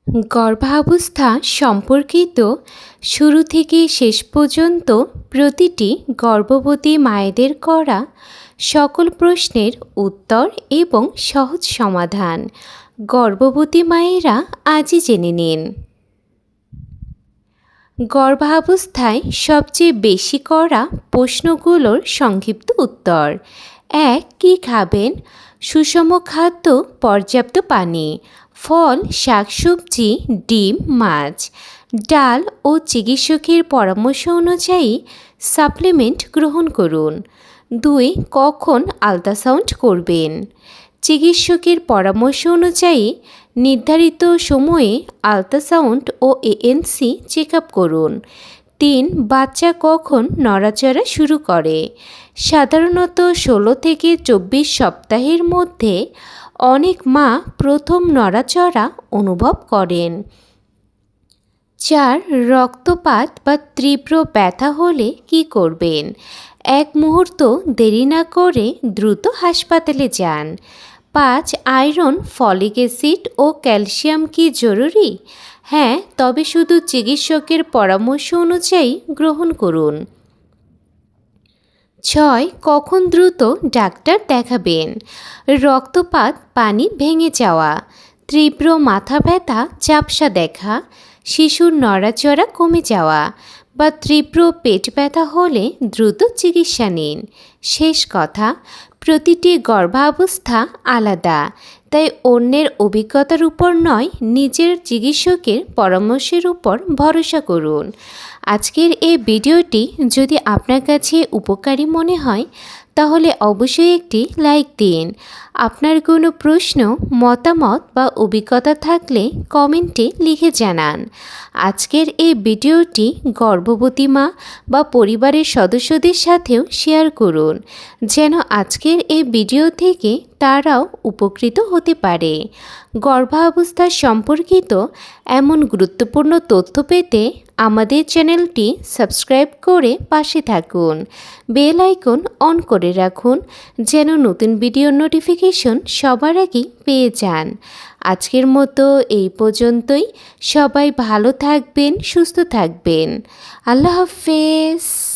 গর্ভাবস্থা সম্পর্কিত শুরু থেকে শেষ পর্যন্ত প্রতিটি গর্ভবতী মায়েদের করা সকল প্রশ্নের উত্তর এবং সহজ সমাধান গর্ভবতী মায়েরা আজই জেনে নিন। গর্ভাবস্থায় সবচেয়ে বেশি করা প্রশ্নগুলোর সংক্ষিপ্ত উত্তর। ১. কী খাবেন? সুষম খাদ্য, পর্যাপ্ত পানি, ফল, শাকসবজি, ডিম, মাছ, ডাল ও চিকিৎসকের পরামর্শ অনুযায়ী সাপ্লিমেন্ট গ্রহণ করুন। ২. কখন আল্ট্রাসাউন্ড করবেন? চিকিৎসকের পরামর্শ অনুযায়ী নির্ধারিত সময়ে আল্ট্রাসাউন্ড ও এএনসি চেক আপ করুন। ৩. বাচ্চা কখন নড়াচড়া শুরু করে? সাধারণত ১৬ থেকে ২৪ সপ্তাহের মধ্যে অনেক মা প্রথম নড়াচড়া অনুভব করেন। ৪. রক্তপাত বা তীব্র ব্যথা হলে কী করবেন? এক মুহূর্ত দেরি না করে দ্রুত হাসপাতালে যান। ৫. আয়রন, ফলিক অ্যাসিড ও ক্যালসিয়াম কি জরুরি? হ্যাঁ, তবে শুধু চিকিৎসকের পরামর্শ অনুযায়ী গ্রহণ করুন। ৬. কখন দ্রুত ডাক্তার দেখাবেন? রক্তপাত, পানি ভেঙে যাওয়া, তীব্র মাথা ব্যথা, ঝাপসা দেখা, শিশুর নড়াচড়া কমে যাওয়া বা তীব্র পেট ব্যথা হলে দ্রুত চিকিৎসা নিন। শেষ কথা, প্রতিটি গর্ভাবস্থা আলাদা, তাই অন্যের অভিজ্ঞতার উপর নয়, নিজের চিকিৎসকের পরামর্শের উপর ভরসা করুন। আজকের এই ভিডিওটি যদি আপনার কাছে উপকারী মনে হয় তাহলে অবশ্যই একটি লাইক দিন। আপনার কোনো প্রশ্ন, মতামত বা অভিজ্ঞতা থাকলে কমেন্টে লিখে জানান। আজকের এই ভিডিওটি গর্ভবতী মা বা পরিবারের সদস্যদের সাথেও শেয়ার করুন, যেন আজকের এই ভিডিও থেকে তারাও উপকৃত হতে পারে। গর্ভাবস্থা সম্পর্কিত এমন গুরুত্বপূর্ণ তথ্য পেতে আমাদের চ্যানেলটি সাবস্ক্রাইব করে পাশে থাকুন। বেল আইকন অন করে রাখুন যেন নতুন ভিডিওর নোটিফিকেশন সবার আগে পেয়ে যান। আজকের মতো এই পর্যন্তই। সবাই ভালো থাকবেন, সুস্থ থাকবেন। আল্লাহ হাফেজ।